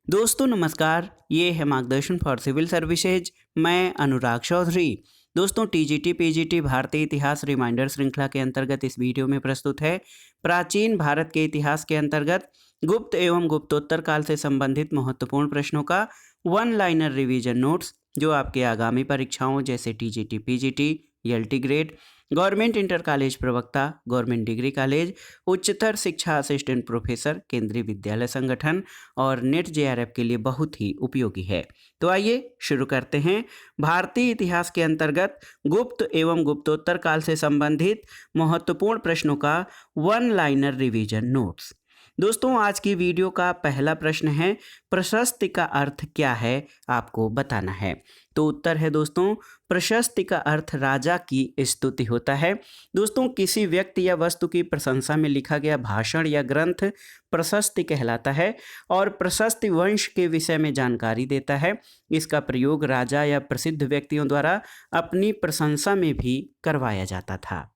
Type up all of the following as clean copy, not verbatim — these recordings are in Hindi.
दोस्तों नमस्कार, ये है मार्गदर्शन फॉर सिविल सर्विसेज। मैं अनुराग चौधरी। दोस्तों टीजीटी पीजीटी भारतीय इतिहास रिमाइंडर श्रृंखला के अंतर्गत इस वीडियो में प्रस्तुत है प्राचीन भारत के इतिहास के अंतर्गत गुप्त एवं गुप्तोत्तर काल से संबंधित महत्वपूर्ण प्रश्नों का वन लाइनर रिवीजन नोट्स, जो आपके आगामी परीक्षाओं जैसे TGT PGT, LT grade, government inter college प्रवक्ता, गवर्नमेंट डिग्री कॉलेज, उच्चतर शिक्षा असिस्टेंट प्रोफेसर, केंद्रीय विद्यालय संगठन और नेट जेआरएफ के लिए बहुत ही उपयोगी है। तो आइए शुरू करते हैं भारतीय इतिहास के अंतर्गत गुप्त एवं गुप्तोत्तर काल से संबंधित महत्वपूर्ण प्रश्नों का वन लाइनर रिवीजन नोट्स। दोस्तों आज की वीडियो का पहला प्रश्न है, प्रशस्ति का अर्थ क्या है, आपको बताना है। तो उत्तर है दोस्तों, प्रशस्ति का अर्थ राजा की स्तुति होता है। दोस्तों किसी व्यक्ति या वस्तु की प्रशंसा में लिखा गया भाषण या ग्रंथ प्रशस्ति कहलाता है और प्रशस्ति वंश के विषय में जानकारी देता है। इसका प्रयोग राजा या प्रसिद्ध व्यक्तियों द्वारा अपनी प्रशंसा में भी करवाया जाता था।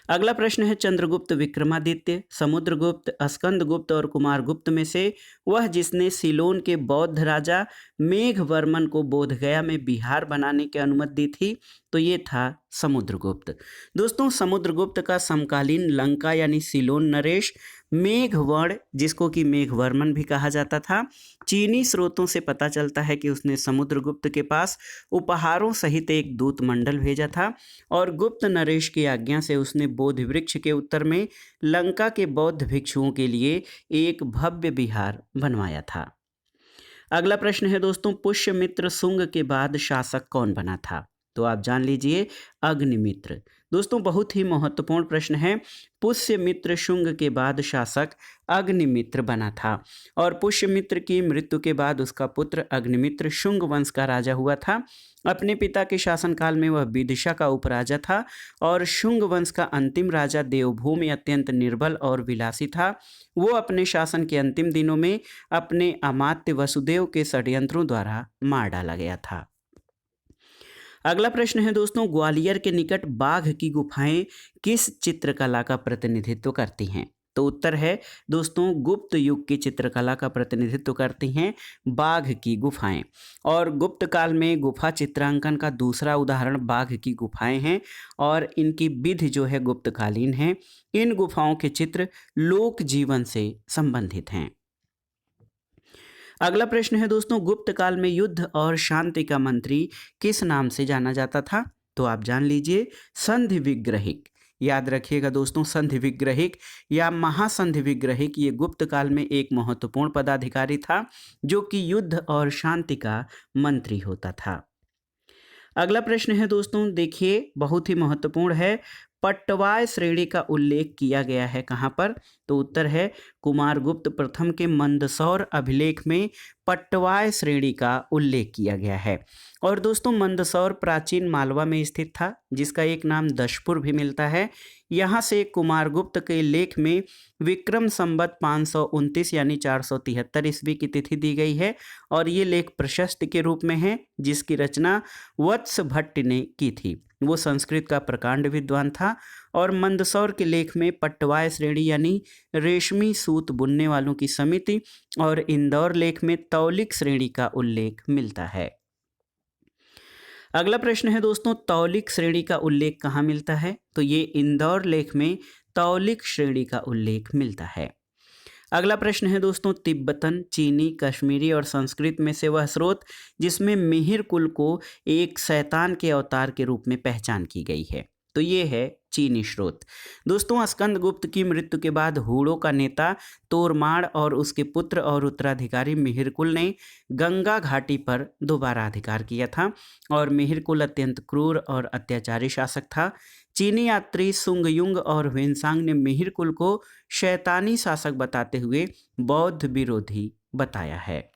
अगला प्रश्न है, चंद्रगुप्त, विक्रमादित्य, समुद्रगुप्त, स्कंदगुप्त और कुमारगुप्त में से वह जिसने सिलोन के बौद्ध राजा मेघवर्मन को बोधगया में बिहार बनाने की अनुमति दी थी, तो ये था समुद्रगुप्त। दोस्तों समुद्रगुप्त का समकालीन लंका यानी सिलोन नरेश मेघवर्ण, जिसको कि मेघवर्मन भी कहा जाता था, चीनी स्रोतों से पता चलता है कि उसने समुद्रगुप्त के पास उपहारों सहित एक दूत मंडल भेजा था और गुप्त नरेश की आज्ञा से उसने बोधि वृक्ष के उत्तर में लंका के बौद्ध भिक्षुओं के लिए एक भव्य विहार बनवाया था। अगला प्रश्न है दोस्तों, पुष्यमित्र शुंग के बाद शासक कौन बना था? तो आप जान लीजिए, अग्निमित्र। दोस्तों बहुत ही महत्वपूर्ण प्रश्न है। पुष्यमित्र शुंग के बाद शासक अग्निमित्र बना था और पुष्यमित्र की मृत्यु के बाद उसका पुत्र अग्निमित्र शुंग वंश का राजा हुआ था। अपने पिता के शासनकाल में वह विदिशा का उपराजा था और शुंग वंश का अंतिम राजा देवभूमि अत्यंत निर्बल और विलासी था। वो अपने शासन के अंतिम दिनों में अपने अमात्य वसुदेव के षड्यंत्रों द्वारा मार डाला गया था। अगला प्रश्न है दोस्तों, ग्वालियर के निकट बाघ की गुफाएं किस चित्रकला का प्रतिनिधित्व करती हैं? तो उत्तर है दोस्तों, गुप्त युग की चित्रकला का प्रतिनिधित्व करती हैं बाघ की गुफाएं। और गुप्त काल में गुफा चित्रांकन का दूसरा उदाहरण बाघ की गुफाएं हैं और इनकी विधि जो है गुप्तकालीन है। इन गुफाओं के चित्र लोक जीवन से संबंधित हैं। अगला प्रश्न है दोस्तों, गुप्त काल में युद्ध और शांति का मंत्री किस नाम से जाना जाता था? तो आप जान लीजिए, संधि विग्रहिक। याद रखिएगा दोस्तों, संधि विग्रहिक या महासंधि विग्रहिक ये गुप्त काल में एक महत्वपूर्ण पदाधिकारी था जो कि युद्ध और शांति का मंत्री होता था। अगला प्रश्न है दोस्तों, देखिए बहुत ही महत्वपूर्ण है, पट्टवाय श्रेणी का उल्लेख किया गया है कहाँ पर? तो उत्तर है कुमारगुप्त प्रथम के मंदसौर अभिलेख में पट्टवाय श्रेणी का उल्लेख किया गया है। और दोस्तों मंदसौर प्राचीन मालवा में स्थित था, जिसका एक नाम दशपुर भी मिलता है। यहाँ से कुमारगुप्त के लेख में विक्रम संवत 529 यानी 473 ईस्वी की तिथि दी गई है और ये लेख प्रशस्ति के रूप में है, जिसकी रचना वत्स भट्ट ने की थी। वो संस्कृत का प्रकांड विद्वान था और मंदसौर के लेख में पट्टवाय श्रेणी यानी रेशमी सूत बुनने वालों की समिति और इंदौर लेख में तौलिक श्रेणी का उल्लेख मिलता है। अगला प्रश्न है दोस्तों, तौलिक श्रेणी का उल्लेख कहाँ मिलता है? तो ये इंदौर लेख में तौलिक श्रेणी का उल्लेख मिलता है। अगला प्रश्न है दोस्तों, तिब्बतन, चीनी, कश्मीरी और संस्कृत में से वह स्रोत जिसमें मिहिर कुल को एक शैतान के अवतार के रूप में पहचान की गई है? तो ये है चीनी स्रोत। दोस्तों स्कंदगुप्त की मृत्यु के बाद हूणों का नेता तोरमाड़ और उसके पुत्र और उत्तराधिकारी मिहिरकुल ने गंगा घाटी पर दोबारा अधिकार किया था और मिहिरकुल अत्यंत क्रूर और अत्याचारी शासक था। चीनी यात्री सुंगयुंग और ह्वेनसांग ने मिहिरकुल को शैतानी शासक बताते हुए बौद्ध विरोधी बताया है।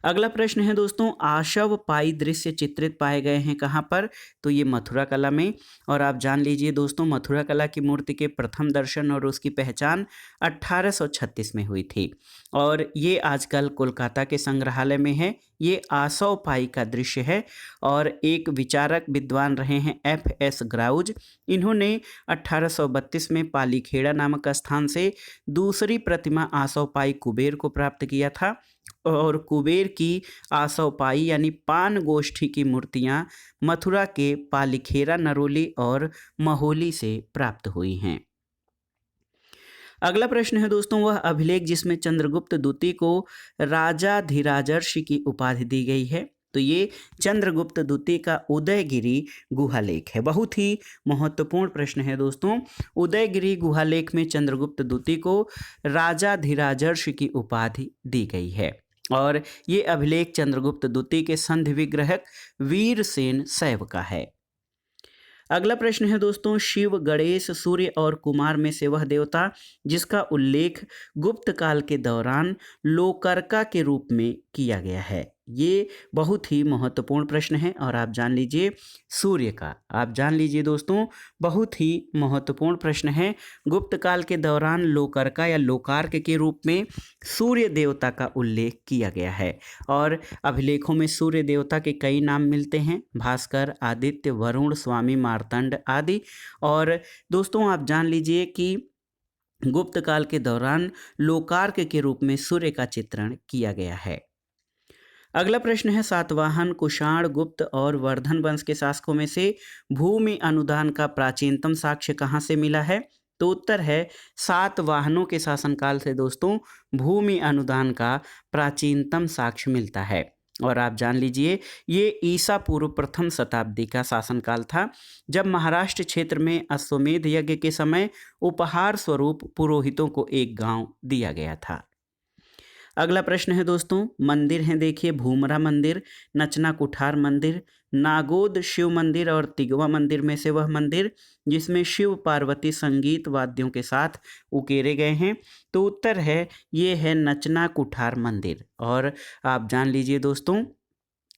अगला प्रश्न है दोस्तों, आशव पाई दृश्य चित्रित पाए गए हैं कहाँ पर? तो ये मथुरा कला में। और आप जान लीजिए दोस्तों, मथुरा कला की मूर्ति के प्रथम दर्शन और उसकी पहचान 1836 में हुई थी और ये आजकल कोलकाता के संग्रहालय में है। ये आसवपाई का दृश्य है और एक विचारक विद्वान रहे हैं F.S. ग्राउज। इन्होंने 1832 में पालीखेड़ा नामक स्थान से दूसरी प्रतिमा आसवपाई कुबेर को प्राप्त किया था और कुबेर की आसवपाई यानी पान गोष्ठी की मूर्तियां मथुरा के पालीखेरा, नरोली और महोली से प्राप्त हुई हैं। अगला प्रश्न है दोस्तों, वह अभिलेख जिसमें चंद्रगुप्त द्वितीय को राजाधिराजर्षि की उपाधि दी गई है। तो ये चंद्रगुप्त द्वितीय का उदयगिरी गुहालेख है। बहुत ही महत्वपूर्ण प्रश्न है दोस्तों। उदयगिरी गुहालेख में चंद्रगुप्त द्वितीय को राजाधिराजर्षि की उपाधि दी गई है और ये अभिलेख चंद्रगुप्त द्वितीय के संधि विग्रहक वीरसेन शैव का है। अगला प्रश्न है दोस्तों, शिव, गणेश, सूर्य और कुमार में से वह देवता जिसका उल्लेख गुप्त काल के दौरान लोकर्का के रूप में किया गया है। ये बहुत ही महत्वपूर्ण प्रश्न है और आप जान लीजिए सूर्य का। आप जान लीजिए दोस्तों, बहुत ही महत्वपूर्ण प्रश्न है। गुप्त काल के दौरान लोकर्का या लोकार्क के रूप में सूर्य देवता का उल्लेख किया गया है और अभिलेखों में सूर्य देवता के कई नाम मिलते हैं, भास्कर, आदित्य, वरुण, स्वामी, मार्तंड आदि। और दोस्तों आप जान लीजिए कि गुप्त काल के दौरान लोकार्क के रूप में सूर्य का चित्रण किया गया है। अगला प्रश्न है, सातवाहन, कुषाण, गुप्त और वर्धन वंश के शासकों में से भूमि अनुदान का प्राचीनतम साक्ष्य कहाँ से मिला है। तो उत्तर है सातवाहनों के शासनकाल से दोस्तों भूमि अनुदान का प्राचीनतम साक्ष्य मिलता है और आप जान लीजिए ये ईसा पूर्व प्रथम शताब्दी का शासनकाल था, जब महाराष्ट्र क्षेत्र में अश्वमेध यज्ञ के समय उपहार स्वरूप पुरोहितों को एक गांव दिया गया था। अगला प्रश्न है दोस्तों, मंदिर हैं देखिए, भूमरा मंदिर, नचना कुठार मंदिर, नागोद शिव मंदिर और तिगवा मंदिर में से वह मंदिर जिसमें शिव पार्वती संगीत वाद्यों के साथ उकेरे गए हैं। तो उत्तर है ये है नचना कुठार मंदिर। और आप जान लीजिए दोस्तों,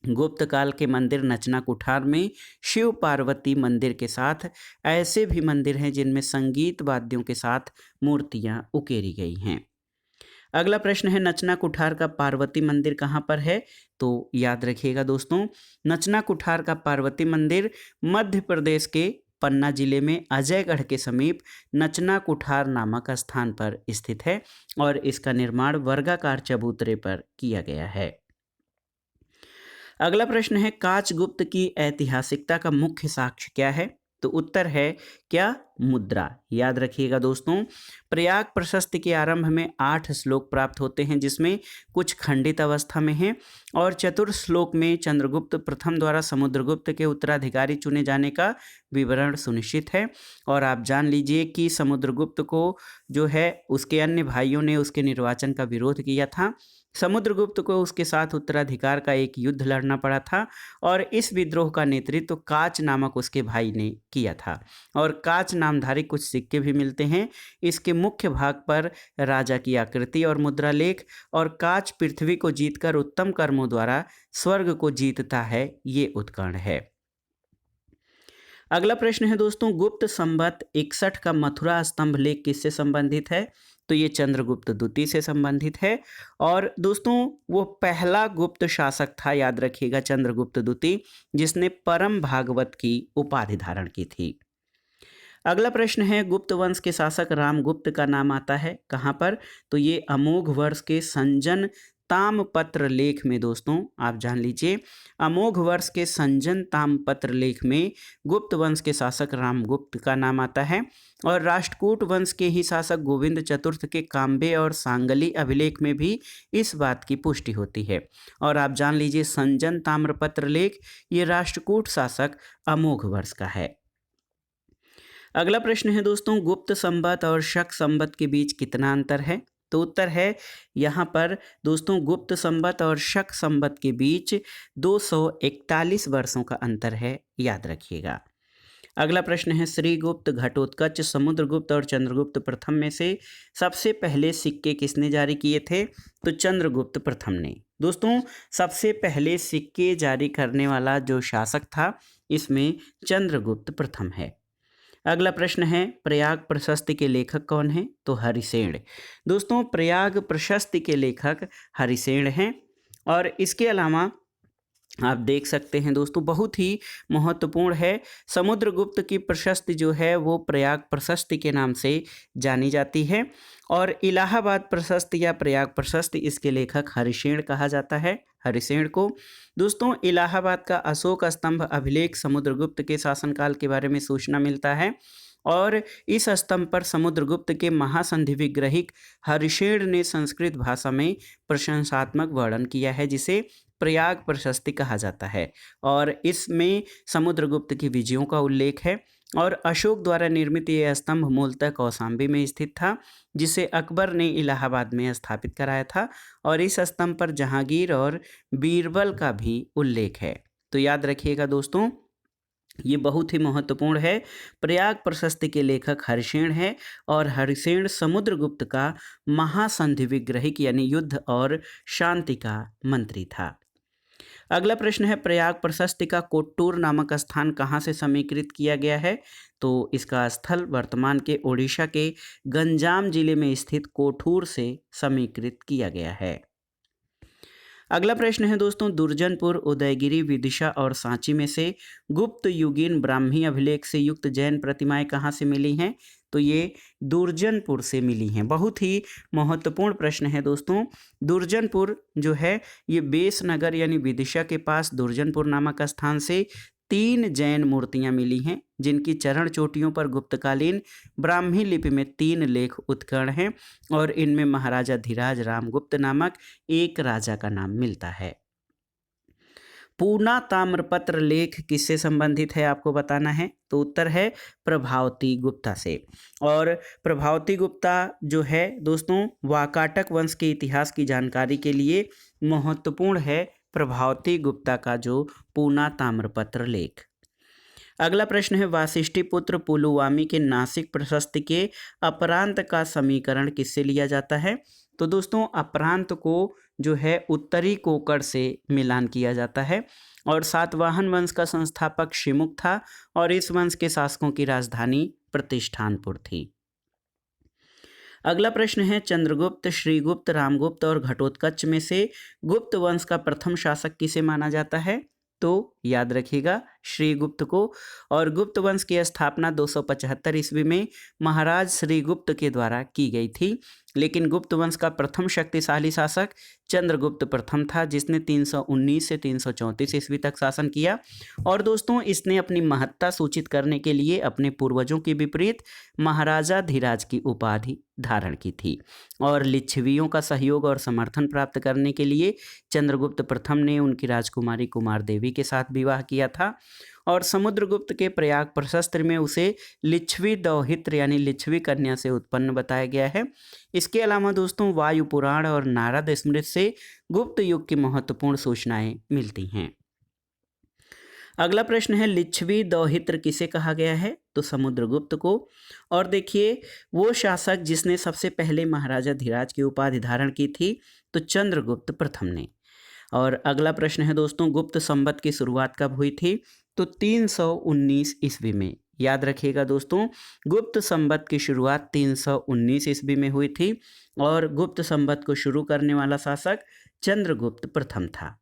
गुप्त काल के मंदिर नचना कुठार में शिव पार्वती मंदिर के साथ ऐसे भी मंदिर हैं जिनमें संगीत वाद्यों के साथ मूर्तियां उकेरी गई हैं। अगला प्रश्न है, नचना कुठार का पार्वती मंदिर कहाँ पर है। तो याद रखिएगा दोस्तों, नचना कुठार का पार्वती मंदिर मध्य प्रदेश के पन्ना जिले में अजयगढ़ के समीप नचना कुठार नामक स्थान पर स्थित है और इसका निर्माण वर्गाकार चबूतरे पर किया गया है। अगला प्रश्न है, काचगुप्त की ऐतिहासिकता का मुख्य साक्ष्य क्या है। तो उत्तर है क्या, मुद्रा। याद रखिएगा दोस्तों, प्रयाग प्रशस्ति के आरंभ में 8 श्लोक प्राप्त होते हैं जिसमें कुछ खंडित अवस्था में हैं और चतुर्थ श्लोक में चंद्रगुप्त प्रथम द्वारा समुद्रगुप्त के उत्तराधिकारी चुने जाने का विवरण सुनिश्चित है। और आप जान लीजिए कि समुद्रगुप्त को जो है उसके अन्य भाइयों ने उसके निर्वाचन का विरोध किया था। समुद्रगुप्त को उसके साथ उत्तराधिकार का एक युद्ध लड़ना पड़ा था और इस विद्रोह का नेतृत्व काच नामक उसके भाई ने किया था और काच नामधारी कुछ सिक्के भी मिलते हैं। इसके मुख्य भाग पर राजा की आकृति और मुद्रा लेख और काच पृथ्वी को जीतकर उत्तम कर्मों द्वारा स्वर्ग को जीतता है, ये उत्कर्ण है। अगला प्रश्न है दोस्तों, गुप्त संवत 61 का मथुरा स्तंभ लेख किससे संबंधित है। तो ये चंद्रगुप्त द्वितीय से संबंधित है और दोस्तों वो पहला गुप्त शासक था, याद रखिएगा, चंद्रगुप्त द्वितीय, जिसने परम भागवत की उपाधि धारण की थी। अगला प्रश्न है, गुप्त वंश के शासक रामगुप्त का नाम आता है कहाँ पर। तो ये अमोघ वर्ष के संजन ताम्रपत्र लेख में दोस्तों आप जान लीजिए, अमोघ वर्ष के संजन ताम्रपत्र लेख में गुप्त वंश के शासक रामगुप्त का नाम आता है और राष्ट्रकूट वंश के ही शासक गोविंद चतुर्थ के काम्बे और सांगली अभिलेख में भी इस बात की पुष्टि होती है। और आप जान लीजिए संजन ताम्रपत्र लेख ये राष्ट्रकूट शासक अमोघ वर्ष का है। अगला प्रश्न है दोस्तों, गुप्त संवत और शक संवत के बीच कितना अंतर है। तो उत्तर है यहाँ पर दोस्तों गुप्त संवत और शक संवत के बीच 241 वर्षों का अंतर है, याद रखिएगा। अगला प्रश्न है, श्रीगुप्त, घटोत्कच, समुद्रगुप्त और चंद्रगुप्त प्रथम में से सबसे पहले सिक्के किसने जारी किए थे। तो चंद्रगुप्त प्रथम ने। दोस्तों सबसे पहले सिक्के जारी करने वाला जो शासक था इसमें चंद्रगुप्त प्रथम है। अगला प्रश्न है, प्रयाग प्रशस्ति के लेखक कौन हैं। तो हरिसेन। दोस्तों प्रयाग प्रशस्ति के लेखक हरिसेन हैं और इसके अलावा आप देख सकते हैं दोस्तों, बहुत ही महत्वपूर्ण है, समुद्रगुप्त की प्रशस्ति जो है वो प्रयाग प्रशस्ति के नाम से जानी जाती है। और इलाहाबाद प्रशस्ति या प्रयाग प्रशस्ति, इसके लेखक हरिसेन कहा जाता है, हरिसेन को। दोस्तों, इलाहाबाद का अशोक स्तंभ अभिलेख समुद्रगुप्त के शासनकाल के बारे में सूचना मिलता है और इस स्तंभ पर समुद्रगुप्त के महासंधि विग्रहिक हरिसेन ने संस्कृत भाषा में प्रशंसात्मक वर्णन किया है, जिसे प्रयाग प्रशस्ति कहा जाता है। और इसमें समुद्रगुप्त की विजयों का उल्लेख है। और अशोक द्वारा निर्मित यह स्तंभ मूलतः कौशाम्बी में स्थित था, जिसे अकबर ने इलाहाबाद में स्थापित कराया था। और इस स्तंभ पर जहांगीर और बीरबल का भी उल्लेख है। तो याद रखिएगा दोस्तों, ये बहुत ही महत्वपूर्ण है। प्रयाग प्रशस्ति के लेखक हरिसेन है और हरिसेन समुद्रगुप्त का महासंधि विग्रहिक यानी युद्ध और शांति का मंत्री था। अगला प्रश्न है, प्रयाग प्रशस्ति का कोट्टूर नामक स्थान कहाँ से समीकृत किया गया है? तो इसका स्थल वर्तमान के ओडिशा के गंजाम जिले में स्थित कोठूर से समीकृत किया गया है। अगला प्रश्न है दोस्तों, दुर्जनपुर, उदयगिरी, विदिशा और सांची में से गुप्त युगीन ब्राह्मी अभिलेख से युक्त जैन प्रतिमाएं कहाँ से मिली हैं? तो ये दुर्जनपुर से मिली हैं। बहुत ही महत्वपूर्ण प्रश्न है दोस्तों। दुर्जनपुर जो है ये बेसनगर यानी विदिशा के पास दुर्जनपुर नामक स्थान से 3 जैन मूर्तियां मिली हैं, जिनकी चरण चोटियों पर गुप्तकालीन ब्राह्मी लिपि में 3 लेख उत्कीर्ण हैं और इनमें महाराजा धीराज रामगुप्त नामक एक राजा का नाम मिलता है। पूना ताम्रपत्र लेख किससे संबंधित है आपको बताना है? तो उत्तर है प्रभावती गुप्ता से। और प्रभावती गुप्ता जो है दोस्तों, वाकाटक वंश के इतिहास की जानकारी के लिए महत्वपूर्ण है प्रभावती गुप्ता का जो पूना ताम्रपत्र लेख। अगला प्रश्न है, वासिष्ठी पुत्र पुलुवामी के नासिक प्रशस्ति के अपरांत का समीकरण किससे लिया जाता है? तो दोस्तों, अपरांत को जो है उत्तरी कोकण से मिलान किया जाता है। और सातवाहन वंश का संस्थापक शिमुक था और इस वंश के शासकों की राजधानी प्रतिष्ठानपुर थी। अगला प्रश्न है, चंद्रगुप्त, श्रीगुप्त, रामगुप्त और घटोत्कच में से गुप्त वंश का प्रथम शासक किसे माना जाता है? तो याद रखिएगा श्रीगुप्त को। और गुप्त वंश की स्थापना 275 ईस्वी में महाराज श्रीगुप्त के द्वारा की गई थी। लेकिन गुप्त वंश का प्रथम शक्तिशाली शासक चंद्रगुप्त प्रथम था, जिसने 319 से 334 ईस्वी तक शासन किया। और दोस्तों, इसने अपनी महत्ता सूचित करने के लिए अपने पूर्वजों के विपरीत महाराजा धीराज की उपाधि धारण की थी। और लिच्छवियों का सहयोग और समर्थन प्राप्त करने के लिए चंद्रगुप्त प्रथम ने उनकी राजकुमारी कुमार देवी के साथ विवाह किया था। और समुद्रगुप्त के प्रयाग प्रशस्त्र में उसे लिच्छवी दौहित्र यानी लिच्छवी कन्या से उत्पन्न बताया गया है। इसके अलावा दोस्तों, वायु पुराण और नारद स्मृति से गुप्त युग की महत्वपूर्ण सूचनाएं मिलती हैं। अगला प्रश्न है, लिच्छवी दौहित्र किसे कहा गया है? तो समुद्रगुप्त को। और देखिए, वो शासक जिसने सबसे पहले महाराजा धीराज की उपाधि धारण की थी, तो चंद्रगुप्त प्रथम ने। और अगला प्रश्न है दोस्तों, गुप्त संवत की शुरुआत कब हुई थी? तो 319 ईस्वी में। याद रखिएगा दोस्तों, गुप्त संवत की शुरुआत 319 ईस्वी में हुई थी और गुप्त संवत को शुरू करने वाला शासक चंद्रगुप्त प्रथम था।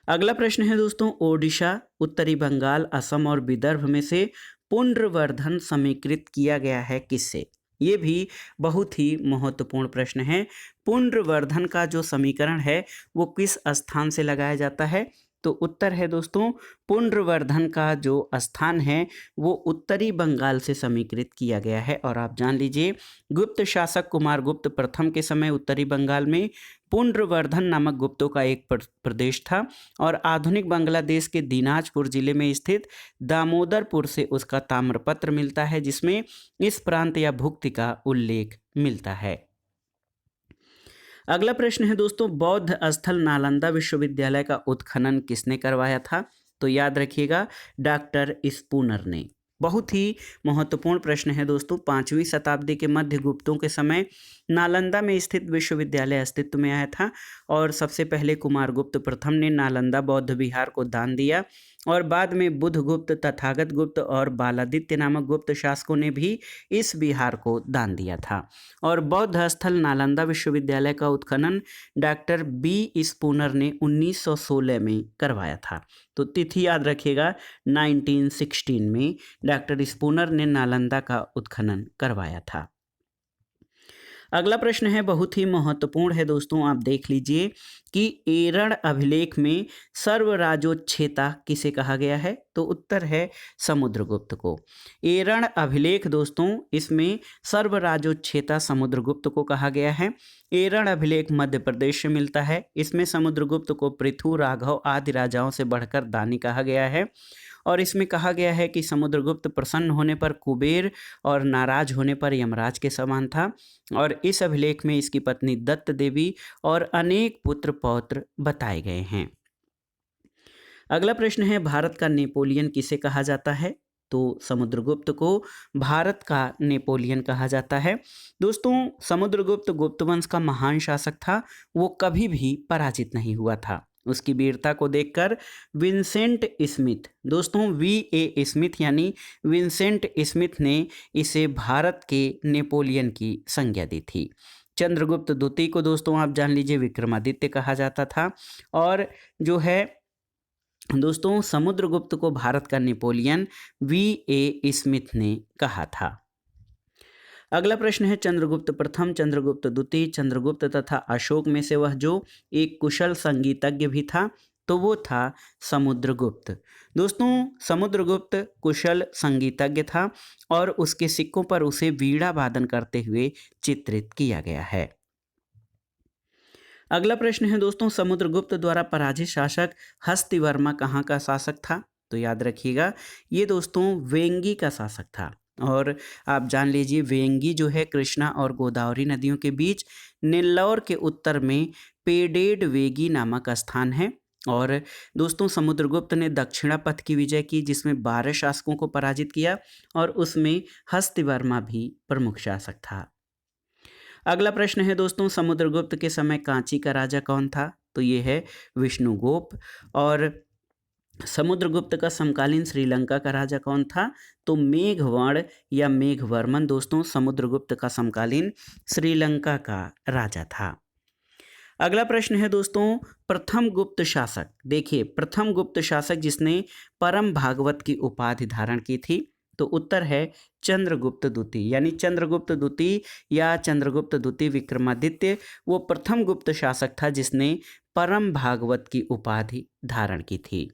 अगला प्रश्न है दोस्तों, ओडिशा, उत्तरी बंगाल, असम और विदर्भ में से पुंड्रवर्धन समीकृत किया गया है किससे? ये भी बहुत ही महत्वपूर्ण प्रश्न है। पुंड्रवर्धन का जो समीकरण है वो किस स्थान से लगाया जाता है? तो उत्तर है दोस्तों, पुंड्रवर्धन का जो स्थान है वो उत्तरी बंगाल से समीकृत किया गया है। और आप जान लीजिए, गुप्त शासक कुमारगुप्त प्रथम के समय उत्तरी बंगाल में पुंड्रवर्धन नामक गुप्तों का एक प्रदेश था और आधुनिक बांग्लादेश के दिनाजपुर जिले में स्थित दामोदरपुर से उसका ताम्रपत्र मिलता है, जिसमें इस प्रांत या भुक्ति का उल्लेख मिलता है। अगला प्रश्न है दोस्तों, बौद्ध स्थल नालंदा विश्वविद्यालय का उत्खनन किसने करवाया था? तो याद रखिएगा, डॉक्टर स्पूनर ने। बहुत ही महत्वपूर्ण प्रश्न है दोस्तों। 5वीं शताब्दी के मध्य गुप्तों के समय नालंदा में स्थित विश्वविद्यालय अस्तित्व में आया था और सबसे पहले कुमारगुप्त प्रथम ने नालंदा बौद्ध विहार को दान दिया और बाद में बुधगुप्त, तथागत गुप्त और बालादित्य नामक गुप्त शासकों ने भी इस विहार को दान दिया था। और बौद्ध स्थल नालंदा विश्वविद्यालय का उत्खनन डॉक्टर बी स्पूनर ने 1916 में करवाया था। तो तिथि याद रखिएगा, 1916 में डॉक्टर स्पूनर ने नालंदा का उत्खनन करवाया था। अगला प्रश्न है, बहुत ही महत्वपूर्ण है दोस्तों, आप देख लीजिए कि एरण अभिलेख में सर्वराजोच्छेता किसे कहा गया है? तो उत्तर है समुद्रगुप्त को। एरण अभिलेख दोस्तों, इसमें सर्वराजोच्छेता समुद्रगुप्त को कहा गया है। एरण अभिलेख मध्य प्रदेश से मिलता है। इसमें समुद्रगुप्त को पृथु, राघव आदि राजाओं से बढ़कर दानी कहा गया है और इसमें कहा गया है कि समुद्रगुप्त प्रसन्न होने पर कुबेर और नाराज होने पर यमराज के समान था और इस अभिलेख में इसकी पत्नी दत्त देवी और अनेक पुत्र पौत्र बताए गए हैं। अगला प्रश्न है, भारत का नेपोलियन किसे कहा जाता है? तो समुद्रगुप्त को भारत का नेपोलियन कहा जाता है। दोस्तों, समुद्रगुप्त गुप्त वंश का महान शासक था। वो कभी भी पराजित नहीं हुआ था। उसकी वीरता को देखकर विंसेंट स्मिथ, दोस्तों VA स्मिथ यानी विंसेंट स्मिथ ने इसे भारत के नेपोलियन की संज्ञा दी थी। चंद्रगुप्त द्वितीय को दोस्तों आप जान लीजिए विक्रमादित्य कहा जाता था और जो है दोस्तों समुद्रगुप्त को भारत का नेपोलियन VA स्मिथ ने कहा था। अगला प्रश्न है, चंद्रगुप्त प्रथम, चंद्रगुप्त द्वितीय, चंद्रगुप्त तथा अशोक में से वह जो एक कुशल संगीतज्ञ भी था, तो वो था समुद्रगुप्त। दोस्तों, समुद्रगुप्त कुशल संगीतज्ञ था और उसके सिक्कों पर उसे वीणा वादन करते हुए चित्रित किया गया है। अगला प्रश्न है दोस्तों, समुद्रगुप्त द्वारा पराजित शासक हस्तिवर्मा कहाँ का शासक था? तो याद रखिएगा, ये दोस्तों वेंगी का शासक था और आप जान लीजिए वेंगी जो है कृष्णा और गोदावरी नदियों के बीच नेल्लौर के उत्तर में पेडेड वेगी नामक स्थान है। और दोस्तों समुद्रगुप्त ने दक्षिणापथ की विजय की जिसमें 12 शासकों को पराजित किया और उसमें हस्तिवर्मा भी प्रमुख शासक था। अगला प्रश्न है दोस्तों, समुद्रगुप्त के समय कांची का राजा कौन था? तो ये है विष्णुगुप्त। और समुद्रगुप्त का समकालीन श्रीलंका का राजा कौन था? तो मेघवर्ण या मेघवर्मन दोस्तों समुद्रगुप्त का समकालीन श्रीलंका का राजा था। अगला प्रश्न है दोस्तों, प्रथम गुप्त शासक। देखिए, प्रथम गुप्त शासक जिसने परम भागवत की उपाधि धारण की थी, तो उत्तर है चंद्रगुप्त द्वितीय यानी चंद्रगुप्त द्वितीय या चंद्रगुप्त द्वितीय विक्रमादित्य। वो प्रथम गुप्त शासक था जिसने परम भागवत की उपाधि धारण की थी।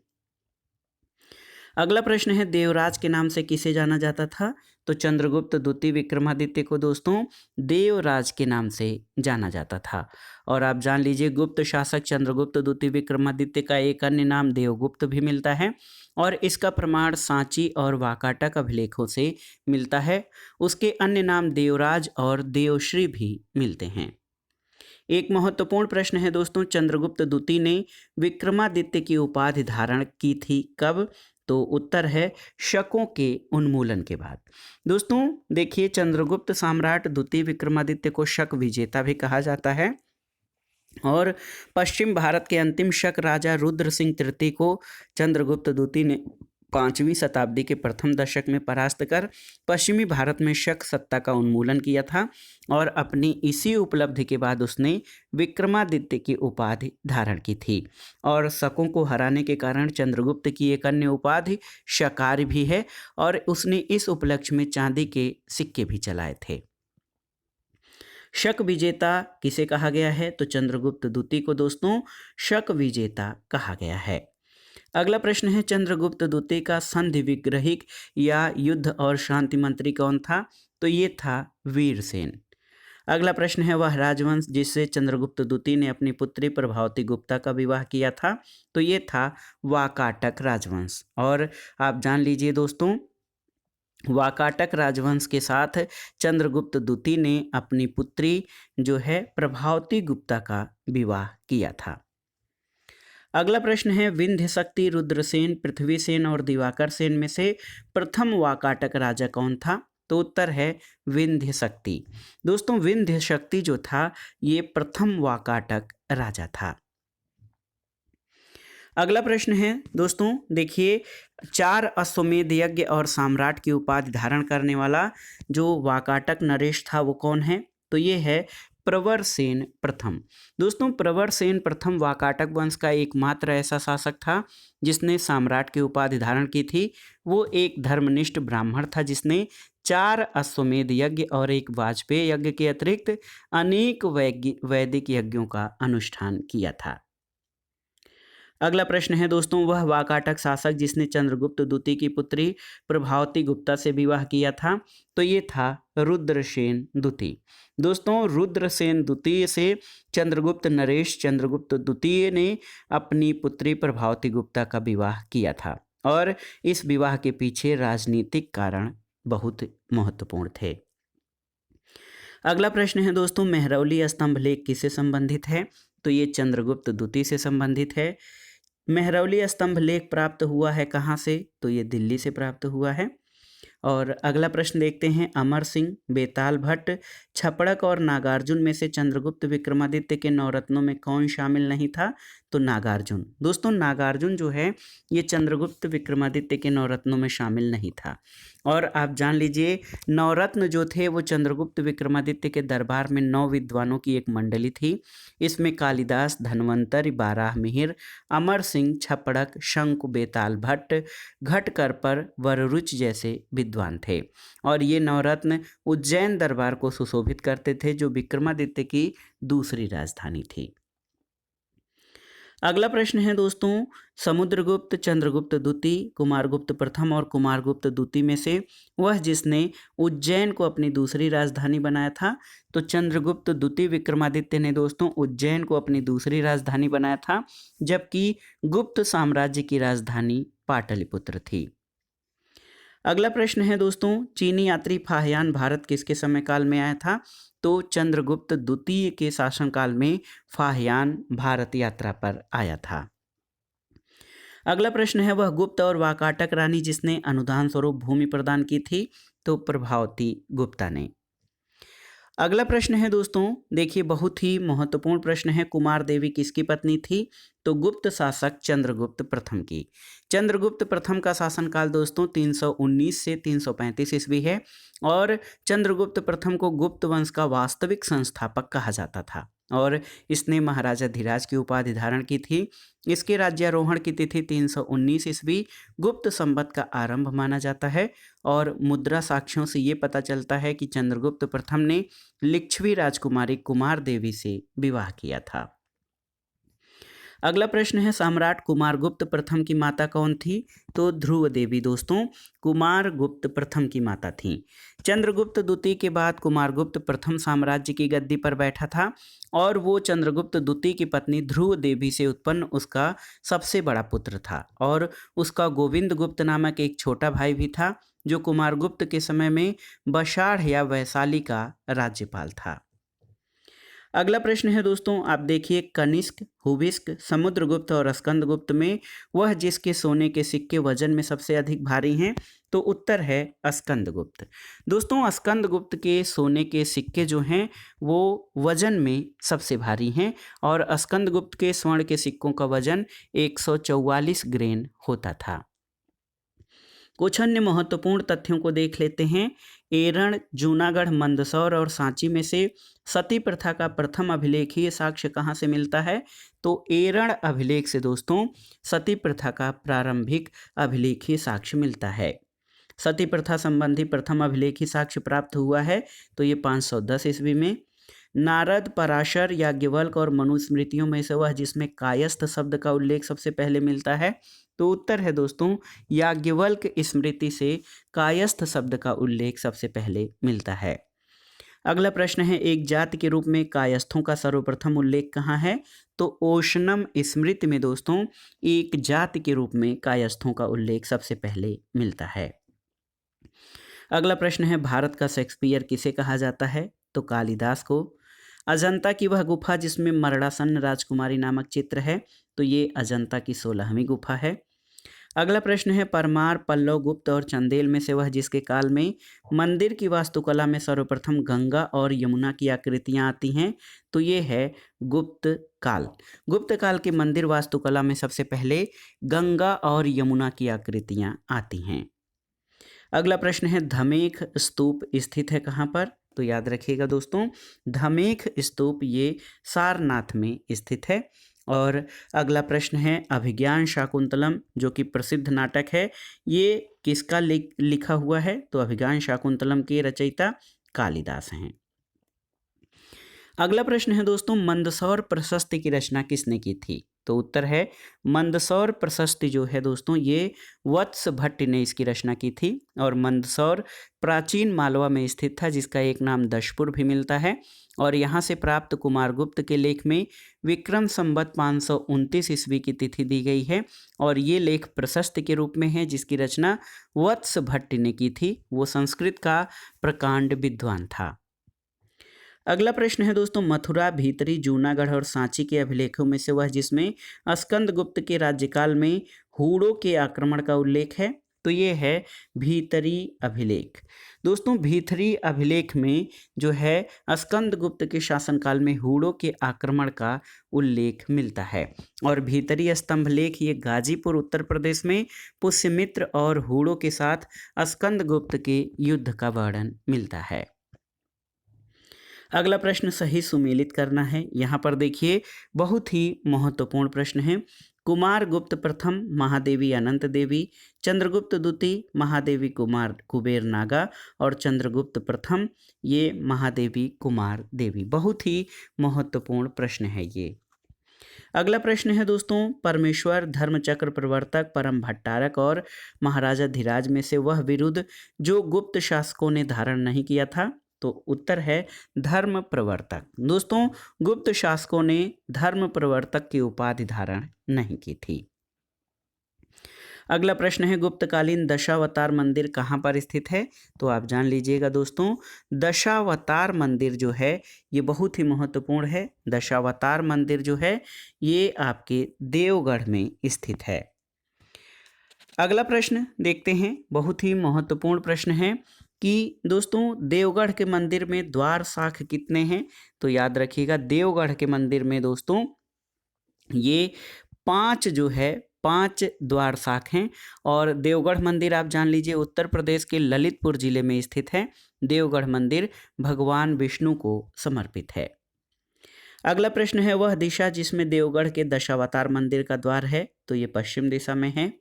अगला प्रश्न है, देवराज के नाम से किसे जाना जाता था? तो चंद्रगुप्त द्वितीय विक्रमादित्य को दोस्तों देवराज के नाम से जाना जाता था। और आप जान लीजिए गुप्त शासक चंद्रगुप्त द्वितीय विक्रमादित्य का एक अन्य नाम देवगुप्त भी मिलता है और इसका प्रमाण सांची और वाकाटक अभिलेखों से मिलता है। उसके अन्य नाम देवराज और देवश्री भी मिलते हैं। एक महत्वपूर्ण प्रश्न है दोस्तों, चंद्रगुप्त द्वितीय ने विक्रमादित्य की उपाधि धारण की थी कब? तो उत्तर है शकों के उन्मूलन के बाद। दोस्तों देखिए, चंद्रगुप्त सम्राट द्वितीय विक्रमादित्य को शक विजेता भी कहा जाता है और पश्चिम भारत के अंतिम शक राजा रुद्र सिंह तृतीय को चंद्रगुप्त द्वितीय ने 5वीं शताब्दी के प्रथम दशक में परास्त कर पश्चिमी भारत में शक सत्ता का उन्मूलन किया था और अपनी इसी उपलब्धि के बाद उसने विक्रमादित्य की उपाधि धारण की थी। और शकों को हराने के कारण चंद्रगुप्त की एक अन्य उपाधि शकार भी है और उसने इस उपलक्ष्य में चांदी के सिक्के भी चलाए थे। शक विजेता किसे कहा गया है? तो चंद्रगुप्त द्वितीय को दोस्तों शक विजेता कहा गया है। अगला प्रश्न है, चंद्रगुप्त द्वितीय का संधि विग्रहिक या युद्ध और शांति मंत्री कौन था? तो ये था वीरसेन। अगला प्रश्न है, वह राजवंश जिससे चंद्रगुप्त द्वितीय ने अपनी पुत्री प्रभावती गुप्ता का विवाह किया था, तो ये था वाकाटक राजवंश। और आप जान लीजिए दोस्तों, वाकाटक राजवंश के साथ चंद्रगुप्त द्वितीय ने अपनी पुत्री जो है प्रभावती गुप्ता का विवाह किया था। अगला प्रश्न है, विंध्य शक्ति, रुद्रसेन, पृथ्वीसेन और दिवाकर सेन में से प्रथम वाकाटक राजा कौन था? तो उत्तर है विंध्य शक्ति। दोस्तों विंध्य शक्ति जो था ये प्रथम वाकाटक राजा था। अगला प्रश्न है दोस्तों, देखिए 4 अश्वमेध यज्ञ और सम्राट की उपाधि धारण करने वाला जो वाकाटक नरेश था वो कौन है? तो ये है प्रवरसेन प्रथम। दोस्तों प्रवरसेन प्रथम वाकाटक वंश का एकमात्र ऐसा शासक था जिसने सम्राट की उपाधि धारण की थी। वो एक धर्मनिष्ठ ब्राह्मण था जिसने 4 अश्वमेध यज्ञ और एक वाजपेय यज्ञ के अतिरिक्त अनेक वैदिक यज्ञों का अनुष्ठान किया था। अगला प्रश्न है दोस्तों, वह वाकाटक शासक जिसने चंद्रगुप्त द्वितीय की पुत्री प्रभावती गुप्ता से विवाह किया था? तो ये था रुद्रसेन द्वितीय। दोस्तों रुद्रसेन द्वितीय से चंद्रगुप्त नरेश चंद्रगुप्त द्वितीय ने अपनी पुत्री प्रभावती गुप्ता का विवाह किया था और इस विवाह के पीछे राजनीतिक कारण बहुत महत्वपूर्ण थे। अगला प्रश्न है दोस्तों, मेहरौली स्तंभ लेख किससे संबंधित है? तो ये चंद्रगुप्त द्वितीय से संबंधित है। मेहरौली स्तंभ लेख प्राप्त हुआ है कहाँ से? तो ये दिल्ली से प्राप्त हुआ है। और अगला प्रश्न देखते हैं, अमर सिंह, बेताल भट्ट, छपड़क और नागार्जुन में से चंद्रगुप्त विक्रमादित्य के नवरत्नों में कौन शामिल नहीं था? तो नागार्जुन। दोस्तों नागार्जुन जो है ये चंद्रगुप्त विक्रमादित्य के नवरत्नों में शामिल नहीं था। और आप जान लीजिए नवरत्न जो थे वो चंद्रगुप्त विक्रमादित्य के दरबार में 9 विद्वानों की एक मंडली थी। इसमें कालिदास, धन्वंतरि, बाराहमिहिर, अमर सिंह, छपड़क, शंकु, बेताल भट्ट, घटकरपर, वररुच जैसे विद्वान थे। और ये नवरत्न उज्जैन दरबार को सुशोभित करते थे जो विक्रमादित्य की दूसरी राजधानी थी। अगला प्रश्न है दोस्तों, समुद्रगुप्त, चंद्रगुप्त द्वितीय, कुमारगुप्त प्रथम और कुमारगुप्त द्वितीय में से वह जिसने उज्जैन को अपनी दूसरी राजधानी बनाया था? तो चंद्रगुप्त द्वितीय विक्रमादित्य ने दोस्तों उज्जैन को अपनी दूसरी राजधानी बनाया था, जबकि गुप्त साम्राज्य की राजधानी पाटलिपुत्र थी। अगला प्रश्न है दोस्तों, चीनी यात्री फाहियान भारत किसके समय काल में आया था? तो चंद्रगुप्त द्वितीय के शासनकाल में फाहियान भारत यात्रा पर आया था। अगला प्रश्न है, वह गुप्त और वाकाटक रानी जिसने अनुदान स्वरूप भूमि प्रदान की थी? तो प्रभावती गुप्ता ने। अगला प्रश्न है दोस्तों, देखिए बहुत ही महत्वपूर्ण प्रश्न है, कुमार देवी किसकी पत्नी थी? तो गुप्त शासक चंद्रगुप्त प्रथम की। चंद्रगुप्त प्रथम का शासनकाल दोस्तों 319 से 335 ईस्वी है और चंद्रगुप्त प्रथम को गुप्त वंश का वास्तविक संस्थापक कहा जाता था और इसने महाराजा धीराज की उपाधि धारण की थी। इसके राज्यारोहण की तिथि 319 ईस्वी गुप्त संवत का आरंभ माना जाता है और मुद्रा साक्ष्यों से ये पता चलता है कि चंद्रगुप्त प्रथम ने लिच्छवी राजकुमारी कुमार देवी से विवाह किया था। अगला प्रश्न है, सम्राट कुमारगुप्त प्रथम की माता कौन थी? तो ध्रुव देवी दोस्तों कुमारगुप्त प्रथम की माता थी। चंद्रगुप्त द्वितीय के बाद कुमारगुप्त प्रथम साम्राज्य की गद्दी पर बैठा था और वो चंद्रगुप्त द्वितीय की पत्नी ध्रुव देवी से उत्पन्न उसका सबसे बड़ा पुत्र था और उसका गोविंद गुप्त नामक एक छोटा भाई भी था जो कुमारगुप्त के समय में बशाढ़ या वैशाली का राज्यपाल था। अगला प्रश्न है दोस्तों, आप देखिए कनिष्क, हुविस्क, समुद्रगुप्त और स्कंदगुप्त में वह जिसके सोने के सिक्के वजन में सबसे अधिक भारी हैं? तो उत्तर है स्कंदगुप्त। दोस्तों स्कंदगुप्त के सोने के सिक्के जो हैं वो वजन में सबसे भारी हैं और स्कंदगुप्त के स्वर्ण के सिक्कों का वजन 144 ग्रेन होता था। कुछ अन्य महत्वपूर्ण तथ्यों को देख लेते हैं। एरण, जूनागढ़, मंदसौर और सांची में से सती प्रथा का प्रथम अभिलेखीय साक्ष्य कहाँ से मिलता है? तो एरण अभिलेख से दोस्तों सती प्रथा का प्रारंभिक अभिलेखीय साक्ष्य मिलता है। सती प्रथा संबंधी प्रथम अभिलेखीय साक्ष्य प्राप्त हुआ है तो ये 510 ईस्वी में। नारद, पराशर, याज्ञवल्क्य और मनुस्मृतियों में से वह जिसमें कायस्थ शब्द का उल्लेख सबसे पहले मिलता है? तो उत्तर है दोस्तों याज्ञवल्क्य स्मृति से कायस्थ शब्द का उल्लेख सबसे पहले मिलता है। अगला प्रश्न है, एक जाति के रूप में कायस्थों का सर्वप्रथम उल्लेख कहाँ है? तो ओशनम स्मृति में दोस्तों एक जाति के रूप में कायस्थों का उल्लेख सबसे पहले मिलता है। अगला प्रश्न है, भारत का शेक्सपियर किसे कहा जाता है? तो कालिदास को। अजंता की वह गुफा जिसमें मरणासन्न राजकुमारी नामक चित्र है तो ये अजंता की 16वीं गुफा है। अगला प्रश्न है परमार, पल्लव, गुप्त और चंदेल में से वह जिसके काल में मंदिर की वास्तुकला में सर्वप्रथम गंगा और यमुना की आकृतियां आती हैं, तो ये है गुप्त काल। गुप्त काल के मंदिर वास्तुकला में सबसे पहले गंगा और यमुना की आकृतियां आती हैं। अगला प्रश्न है धमेख स्तूप स्थित है कहाँ पर, तो याद रखिएगा दोस्तों, धमेख स्तूप ये सारनाथ में स्थित है। और अगला प्रश्न है अभिज्ञान शाकुंतलम जो कि प्रसिद्ध नाटक है, ये किसका लिखा हुआ है, तो अभिज्ञान शाकुंतलम के रचयिता कालिदास हैं। अगला प्रश्न है दोस्तों मंदसौर प्रशस्ति की रचना किसने की थी, तो उत्तर है मंदसौर प्रशस्ति जो है दोस्तों ये वत्स भट्ट ने इसकी रचना की थी। और मंदसौर प्राचीन मालवा में स्थित था जिसका एक नाम दशपुर भी मिलता है। और यहाँ से प्राप्त कुमारगुप्त के लेख में विक्रम संवत 529 ईस्वी की तिथि दी गई है और ये लेख प्रशस्ति के रूप में है जिसकी रचना वत्स भट्ट ने की थी। वो संस्कृत का प्रकांड विद्वान था। अगला प्रश्न है दोस्तों मथुरा, भीतरी, जूनागढ़ और सांची के अभिलेखों में से वह जिसमें स्कंदगुप्त के राज्यकाल में हूणों के आक्रमण का उल्लेख है, तो ये है भीतरी अभिलेख। दोस्तों भीतरी अभिलेख में जो है स्कंदगुप्त के शासनकाल में हूणों के आक्रमण का उल्लेख मिलता है। और भीतरी स्तंभलेख ये गाजीपुर उत्तर प्रदेश में पुष्यमित्र और हूणों के साथ स्कंदगुप्त के युद्ध का वर्णन मिलता है। अगला प्रश्न सही सुमेलित करना है। यहाँ पर देखिए बहुत ही महत्वपूर्ण प्रश्न है। कुमारगुप्त प्रथम महादेवी अनंत देवी, चंद्रगुप्त द्वितीय महादेवी कुमार कुबेर नागा और चंद्रगुप्त प्रथम ये महादेवी कुमार देवी। बहुत ही महत्वपूर्ण प्रश्न है ये। अगला प्रश्न है दोस्तों परमेश्वर, धर्मचक्र प्रवर्तक, परम भट्टारक और महाराजा धीराज में से वह विरुद्ध जो गुप्त शासकों ने धारण नहीं किया था, तो उत्तर है धर्म प्रवर्तक। दोस्तों गुप्त शासकों ने धर्म प्रवर्तक की उपाधि धारण नहीं की थी। अगला प्रश्न है गुप्तकालीन दशावतार मंदिर कहाँ पर स्थित है, तो आप जान लीजिएगा दोस्तों दशावतार मंदिर जो है ये बहुत ही महत्वपूर्ण है। दशावतार मंदिर जो है ये आपके देवगढ़ में स्थित है। अगला प्रश्न देखते हैं, बहुत ही महत्वपूर्ण प्रश्न है कि दोस्तों देवगढ़ के मंदिर में द्वार शाख कितने हैं, तो याद रखिएगा देवगढ़ के मंदिर में दोस्तों ये 5 जो है 5 द्वार शाख हैं। और देवगढ़ मंदिर आप जान लीजिए उत्तर प्रदेश के ललितपुर जिले में स्थित है। देवगढ़ मंदिर भगवान विष्णु को समर्पित है। अगला प्रश्न है वह दिशा जिसमें देवगढ़ के दशावतार मंदिर का द्वार है, तो ये पश्चिम दिशा में है।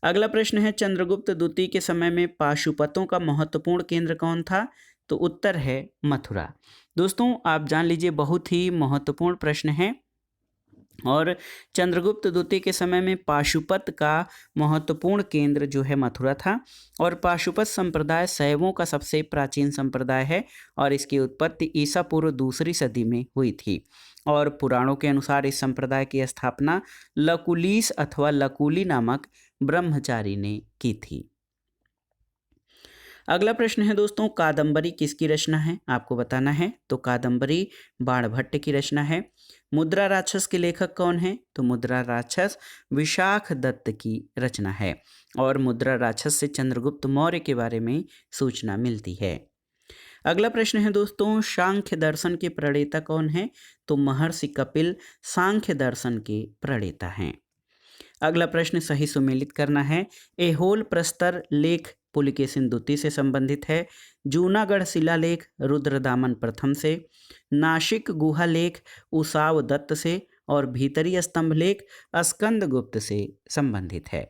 अगला प्रश्न है चंद्रगुप्त द्वितीय के समय में पाशुपतों का महत्वपूर्ण केंद्र कौन था, तो उत्तर है मथुरा। दोस्तों आप जान लीजिए बहुत ही महत्वपूर्ण प्रश्न है। और चंद्रगुप्त द्वितीय के समय में पाशुपत का महत्वपूर्ण केंद्र जो है मथुरा था। और पाशुपत संप्रदाय शैवों का सबसे प्राचीन संप्रदाय है और इसकी उत्पत्ति ईसा पूर्व 2री सदी में हुई थी। और पुराणों के अनुसार इस संप्रदाय की स्थापना लकुलीस अथवा लकुली नामक ब्रह्मचारी ने की थी। अगला प्रश्न है दोस्तों कादंबरी किसकी रचना है, आपको बताना है, तो कादंबरी बाणभट्ट की रचना है। मुद्रा राक्षस के लेखक कौन है, तो मुद्रा राक्षस विशाख दत्त की रचना है। और मुद्रा राक्षस से चंद्रगुप्त मौर्य के बारे में सूचना मिलती है। अगला प्रश्न है दोस्तों सांख्य दर्शन के प्रणेता कौन है, तो महर्षि कपिल सांख्य दर्शन के प्रणेता हैं। अगला प्रश्न सही सुमेलित करना है। एहोल प्रस्तर लेख पुलिकेशिन द्वितीय से संबंधित है। जूनागढ़ शिलालेख रुद्रदामन प्रथम से, नासिक गुहा लेख उसाव दत्त से और भीतरी स्तंभ लेख स्कंदगुप्त से संबंधित है।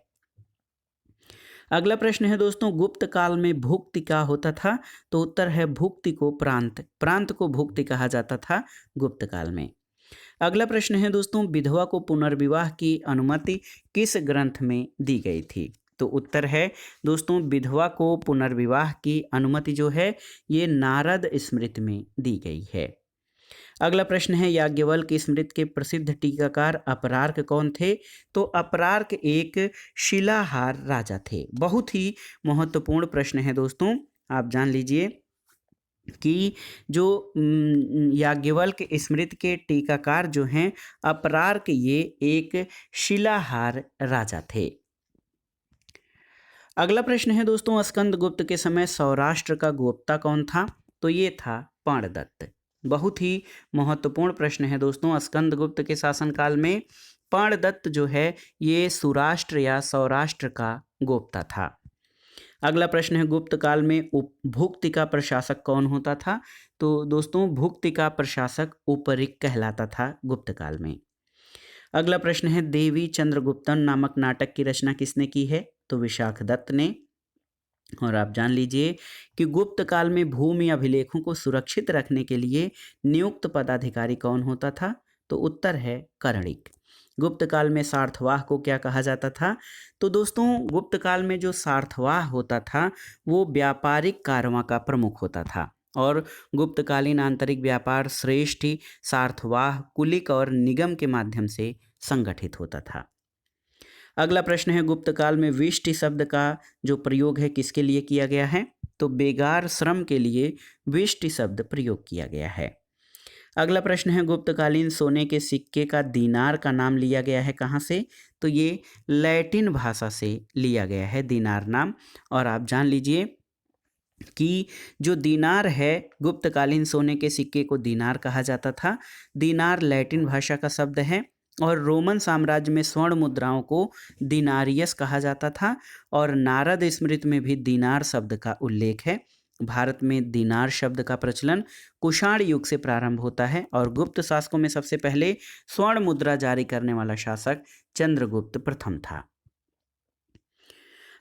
अगला प्रश्न है दोस्तों गुप्त काल में भुक्ति क्या होता था, तो उत्तर है भुक्ति को प्रांत को भुक्ति कहा जाता था गुप्त काल में। अगला प्रश्न है दोस्तों विधवा को पुनर्विवाह की अनुमति किस ग्रंथ में दी गई थी, तो उत्तर है दोस्तों विधवा को पुनर्विवाह की अनुमति जो है ये नारद स्मृति में दी गई है। अगला प्रश्न है याज्ञवल्क्य की स्मृति के प्रसिद्ध टीकाकार अपरार्क कौन थे, तो अपरार्क एक शिलाहार राजा थे। बहुत ही महत्वपूर्ण प्रश्न है दोस्तों, आप जान लीजिए कि जो याज्ञवल्क्य स्मृति के टीकाकार जो हैं अपरार्क ये एक शिलाहार राजा थे। अगला प्रश्न है दोस्तों, स्कंदगुप्त के समय सौराष्ट्र का गोप्ता कौन था? तो ये था पाणदत्त। बहुत ही महत्वपूर्ण प्रश्न है दोस्तों। स्कंदगुप्त के शासनकाल में पाणदत्त जो है ये सौराष्ट्र या सौराष्ट्र का गोप्ता था। अगला प्रश्न है, गुप्त काल में भुक्ति का प्रशासक कौन होता था? तो दोस्तों भुक्ति का प्रशासक उपरिक कहलाता था गुप्त काल में। अगला प्रश्न है, देवी चंद्रगुप्तन नामक नाटक की रचना किसने की है? तो विशाख दत्त ने। और आप जान लीजिए कि गुप्त काल में भूमि अभिलेखों को सुरक्षित रखने के लिए नियुक्त पदाधिकारी कौन होता था? तो उत्तर है कर्णिक। गुप्त काल में सार्थवाह को क्या कहा जाता था? तो दोस्तों गुप्त काल में जो सार्थवाह होता था वो व्यापारिक कारवां का प्रमुख होता था और गुप्तकालीन आंतरिक व्यापार श्रेष्ठी सार्थवाह कुलिक और निगम के माध्यम से संगठित होता था। अगला प्रश्न है, गुप्त काल में विष्टि शब्द का जो प्रयोग है किसके लिए किया गया है? तो बेगार श्रम के लिए विष्टि शब्द प्रयोग किया गया है। अगला प्रश्न है, गुप्तकालीन सोने के सिक्के का दीनार का नाम लिया गया है कहाँ से? तो ये लैटिन भाषा से लिया गया है दीनार नाम। और आप जान लीजिए कि जो दीनार है, गुप्तकालीन सोने के सिक्के को दीनार कहा जाता था। दीनार लैटिन भाषा का शब्द है और रोमन साम्राज्य में स्वर्ण मुद्राओं को दिनारियस कहा जाता था और नारद स्मृति में भी दीनार शब्द का उल्लेख है। भारत में दीनार शब्द का प्रचलन कुषाण युग से प्रारंभ होता है और गुप्त शासकों में सबसे पहले स्वर्ण मुद्रा जारी करने वाला शासक चंद्रगुप्त प्रथम था।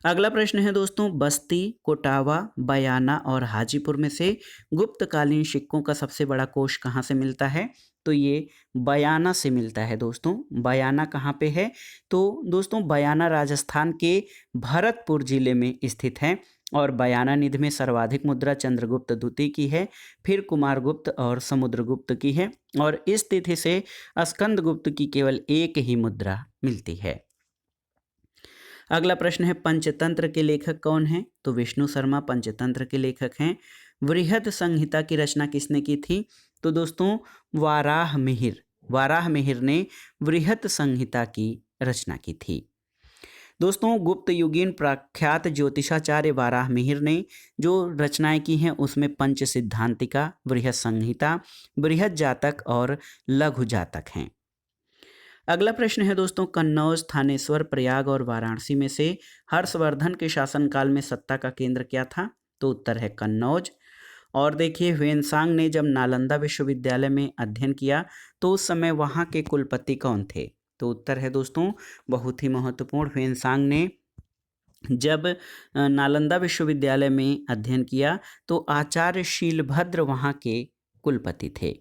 अगला प्रश्न है दोस्तों, बस्ती, कोटावा, बयाना और हाजीपुर में से गुप्तकालीन सिक्कों का सबसे बड़ा कोष कहाँ से मिलता है? तो ये बयाना से मिलता है दोस्तों। बयाना कहाँ पे है? तो दोस्तों बयाना राजस्थान के भरतपुर जिले में स्थित है और बयाना निधि में सर्वाधिक मुद्रा चंद्रगुप्त द्वितीय की है, फिर कुमारगुप्त और समुद्रगुप्त की है और इस तिथि से स्कंदगुप्त की केवल एक ही मुद्रा मिलती है। अगला प्रश्न है, पंचतंत्र के लेखक कौन हैं? तो विष्णु शर्मा पंचतंत्र के लेखक हैं। वृहद संहिता की रचना किसने की थी? तो दोस्तों वाराह मिहिर ने वृहद संहिता की रचना की थी। दोस्तों गुप्त युगीन प्रख्यात ज्योतिषाचार्य वाराह मिहिर ने जो रचनाएं की हैं उसमें पंच सिद्धांतिका, वृहद संहिता, बृहद जातक और लघु जातक हैं। अगला प्रश्न है दोस्तों, कन्नौज, थानेश्वर, प्रयाग और वाराणसी में से हर्षवर्धन के शासनकाल में सत्ता का केंद्र क्या था? तो उत्तर है कन्नौज। और देखिए ह्वेनसांग ने जब नालंदा विश्वविद्यालय में अध्ययन किया तो उस समय वहाँ के कुलपति कौन थे? तो उत्तर है दोस्तों बहुत ही महत्वपूर्ण, ह्वेनसांग ने जब नालंदा विश्वविद्यालय में अध्ययन किया तो आचार्य शीलभद्र वहाँ के कुलपति थे।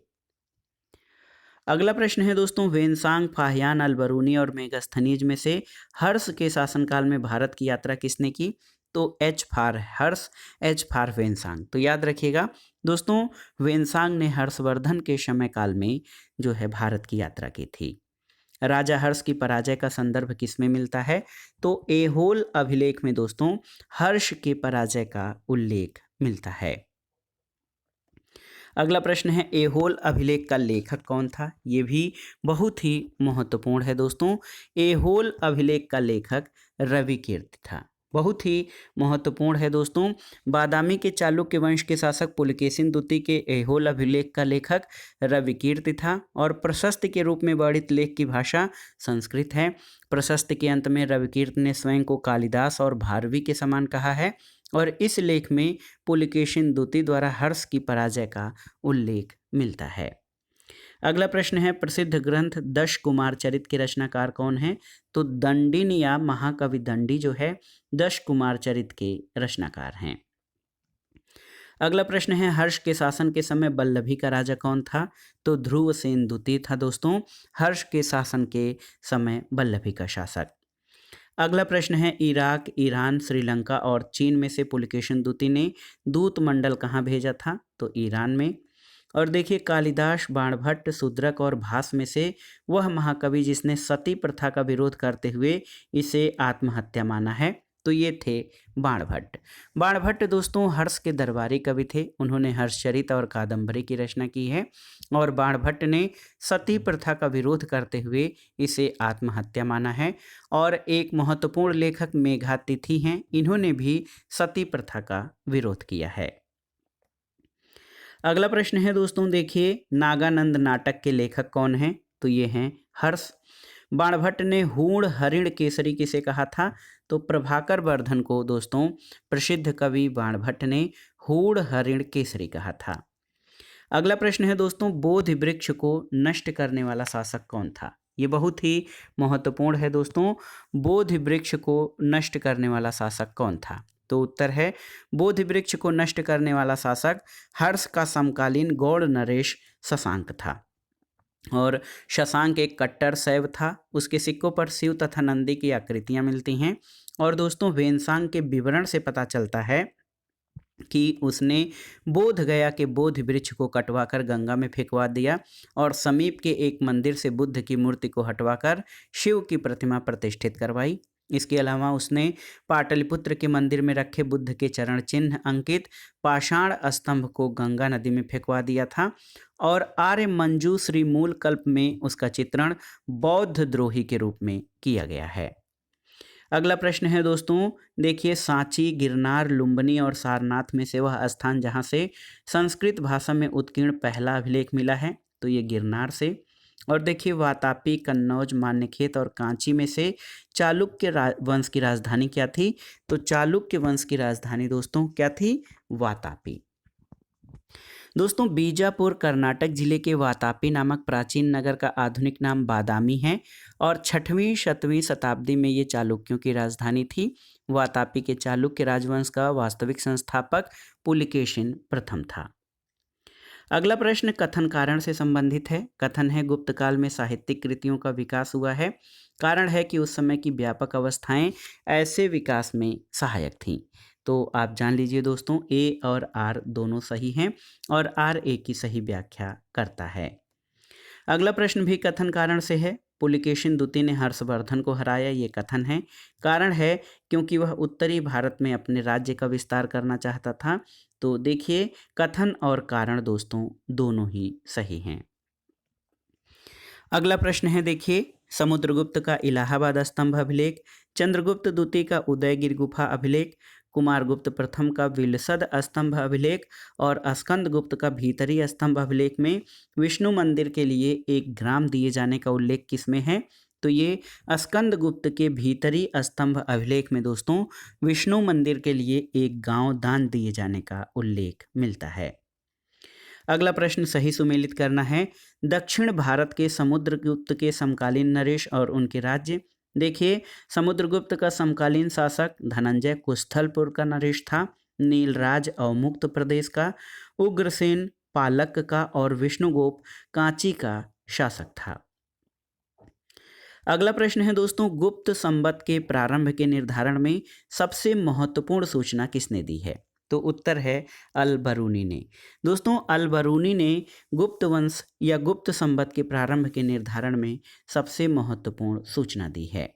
अगला प्रश्न है दोस्तों, ह्वेनसांग, फाहियान, अलबरूनी और मेगास्थनीज में से हर्ष के शासनकाल में भारत की यात्रा किसने की? तो H for Harsh, H for Hiuen Tsang. तो याद रखिएगा दोस्तों ह्वेनसांग ने हर्षवर्धन के समय काल में जो है भारत की यात्रा की थी। राजा हर्ष की पराजय का संदर्भ किसमें मिलता है? तो एहोल अभिलेख में दोस्तों हर्ष के पराजय का उल्लेख मिलता है। अगला प्रश्न है, एहोल अभिलेख का लेखक कौन था? ये भी बहुत ही महत्वपूर्ण है दोस्तों। एहोल अभिलेख का लेखक रविकीर्ति था, बहुत ही महत्वपूर्ण है दोस्तों। बादामी के चालुक्य वंश के शासक पुलकेशिन द्वितीय के एहोल अभिलेख का लेखक रविकीर्ति था और प्रशस्ति के रूप में वर्णित लेख की भाषा संस्कृत है। प्रशस्ति के अंत में रविकीर्ति ने स्वयं को कालिदास और भारवी के समान कहा है और इस लेख में पुलकेशिन द्वितीय द्वारा हर्ष की पराजय का उल्लेख मिलता है। अगला प्रश्न है, प्रसिद्ध ग्रंथ दश कुमार चरित के रचनाकार कौन है? तो दंडिन या महाकवि दंडी जो है दश कुमार चरित के रचनाकार हैं। अगला प्रश्न है, हर्ष के शासन के समय वल्लभी का राजा कौन था? तो ध्रुवसेन द्वितीय था दोस्तों हर्ष के शासन के समय वल्लभी का शासक। अगला प्रश्न है, इराक, ईरान, श्रीलंका और चीन में से पुलकेशिन द्वितीय ने दूत मंडल कहाँ भेजा था? तो ईरान में। और देखिए कालिदास, बाणभट्ट, शूद्रक और भास में से वह महाकवि जिसने सती प्रथा का विरोध करते हुए इसे आत्महत्या माना है? तो ये थे बाणभट्ट। बाणभट्ट दोस्तों हर्ष के दरबारी कवि थे। उन्होंने हर्षचरित और कादंबरी की रचना की है और बाणभट्ट ने सती प्रथा का विरोध करते हुए इसे आत्महत्या माना है। और एक महत्वपूर्ण लेखक मेघातिथि हैं, इन्होंने भी सती प्रथा का विरोध किया है। अगला प्रश्न है दोस्तों, देखिए नागानंद नाटक के लेखक कौन हैं? तो ये हैं हर्ष। बाणभट्ट ने हूण हरिण केसरी किसे कहा था? तो प्रभाकर वर्धन को दोस्तों प्रसिद्ध कवि बाणभट्ट ने हूण हरिण केसरी कहा था। अगला प्रश्न है दोस्तों, बोधि वृक्ष को नष्ट करने वाला शासक कौन था? ये बहुत ही महत्वपूर्ण है दोस्तों, बोधि वृक्ष को नष्ट करने वाला शासक कौन था? तो उत्तर है बोधि वृक्ष को नष्ट करने वाला शासक हर्ष का समकालीन गौड़ नरेश शशांक था। और शशांक एक कट्टर शैव था। उसके सिक्कों पर शिव तथा नंदी की आकृतियां मिलती हैं। और दोस्तों वेनसांग के विवरण से पता चलता है कि उसने बोध गया के बोधि वृक्ष को कटवाकर गंगा में फेंकवा दिया और समीप के एक मंदिर से बुद्ध की मूर्ति को हटवाकर शिव की प्रतिमा प्रतिष्ठित करवाई। इसके अलावा उसने पाटलिपुत्र के मंदिर में रखे बुद्ध के चरण चिन्ह अंकित पाषाण स्तंभ को गंगा नदी में फेंकवा दिया था। और आर्य मंजू श्री मूल कल्प में उसका चित्रण बौद्ध द्रोही के रूप में किया गया है। अगला प्रश्न है दोस्तों, देखिए सांची, गिरनार, लुम्बिनी और सारनाथ में से वह स्थान जहाँ से संस्कृत भाषा में उत्कीर्ण पहला अभिलेख मिला है? तो ये गिरनार से। और देखिए वातापी, कन्नौज, मान्यखेत और कांची में से चालुक्य वंश की राजधानी क्या थी? तो चालुक्य वंश की राजधानी दोस्तों क्या थी? वातापी। दोस्तों बीजापुर कर्नाटक जिले के वातापी नामक प्राचीन नगर का आधुनिक नाम बादामी है और 6वीं 7वीं शताब्दी में ये चालुक्यों की राजधानी थी। वातापी के चालुक्य राजवंश का वास्तविक संस्थापक पुलिकेशिन प्रथम था। अगला प्रश्न कथन कारण से संबंधित है। कथन है गुप्त काल में साहित्यिक कृतियों का विकास हुआ है। कारण है कि उस समय की व्यापक अवस्थाएं ऐसे विकास में सहायक थीं। तो आप जान लीजिए दोस्तों ए और आर दोनों सही हैं और आर ए की सही व्याख्या करता है। अगला प्रश्न भी कथन कारण से है। पुलिकेशिन द्वितीय ने हर्षवर्धन को हराया, ये कथन है। कारण है क्योंकि वह उत्तरी भारत में अपने राज्य का विस्तार करना चाहता था। तो देखिए कथन और कारण दोस्तों दोनों ही सही हैं। अगला प्रश्न है, देखिए समुद्रगुप्त का इलाहाबाद स्तंभ अभिलेख, चंद्रगुप्त द्वितीय का उदयगिरि गुफा अभिलेख, कुमारगुप्त प्रथम का विलसद स्तंभ अभिलेख और स्कंदगुप्त का भीतरी स्तंभ अभिलेख में विष्णु मंदिर के लिए एक ग्राम दिए जाने का उल्लेख किसमें है? तो ये स्कंदगुप्त के भीतरी स्तंभ अभिलेख में दोस्तों विष्णु मंदिर के लिए एक गांव दान दिए जाने का उल्लेख मिलता है। अगला प्रश्न सही सुमेलित करना है। दक्षिण भारत के समुद्रगुप्त के समकालीन नरेश और उनके राज्य। देखिए समुद्रगुप्त का समकालीन शासक धनंजय कुस्थलपुर का नरेश था, नीलराज अवमुक्त प्रदेश का, उग्रसेन पालक का और विष्णुगोप कांची का शासक था। अगला प्रश्न है दोस्तों, गुप्त संवत के प्रारंभ के निर्धारण में सबसे महत्वपूर्ण सूचना किसने दी है? तो उत्तर है अल-बरूनी ने। दोस्तों अल-बरूनी ने गुप्त वंश या गुप्त संवत के प्रारंभ के निर्धारण में सबसे महत्वपूर्ण सूचना दी है।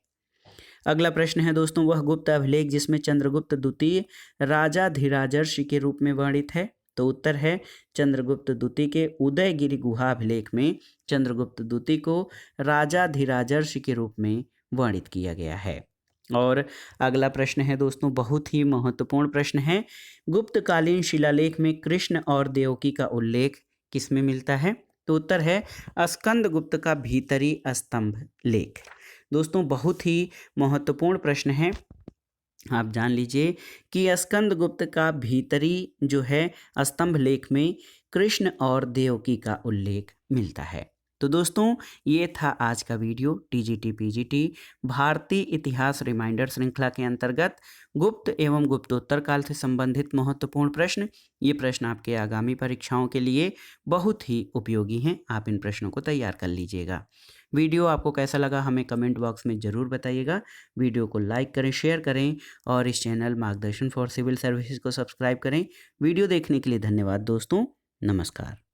अगला प्रश्न है दोस्तों, वह गुप्त अभिलेख जिसमें चंद्रगुप्त द्वितीय राजाधिराजर्षि के रूप में वर्णित है? तो उत्तर है चंद्रगुप्त द्वितीय के उदयगिरि गुहा अभिलेख में चंद्रगुप्त द्वितीय को राजाधिराजर्षि के रूप में वर्णित किया गया है। और अगला प्रश्न है दोस्तों बहुत ही महत्वपूर्ण प्रश्न है, गुप्तकालीन शिलालेख में कृष्ण और देवकी का उल्लेख किसमें मिलता है? तो उत्तर है स्कंदगुप्त का भीतरी स्तंभ लेख। दोस्तों बहुत ही महत्वपूर्ण प्रश्न है, आप जान लीजिए कि स्कंदगुप्त का भीतरी जो है स्तंभ लेख में कृष्ण और देवकी का उल्लेख मिलता है। तो दोस्तों ये था आज का वीडियो टीजीटी पीजीटी भारतीय इतिहास रिमाइंडर श्रृंखला के अंतर्गत गुप्त एवं गुप्तोत्तर काल से संबंधित महत्वपूर्ण प्रश्न। ये प्रश्न आपके आगामी परीक्षाओं के लिए बहुत ही उपयोगी हैं, आप इन प्रश्नों को तैयार कर लीजिएगा। वीडियो आपको कैसा लगा हमें कमेंट बॉक्स में ज़रूर बताइएगा। वीडियो को लाइक करें, शेयर करें और इस चैनल मार्गदर्शन फॉर सिविल सर्विसेज को सब्सक्राइब करें। वीडियो देखने के लिए धन्यवाद दोस्तों, नमस्कार।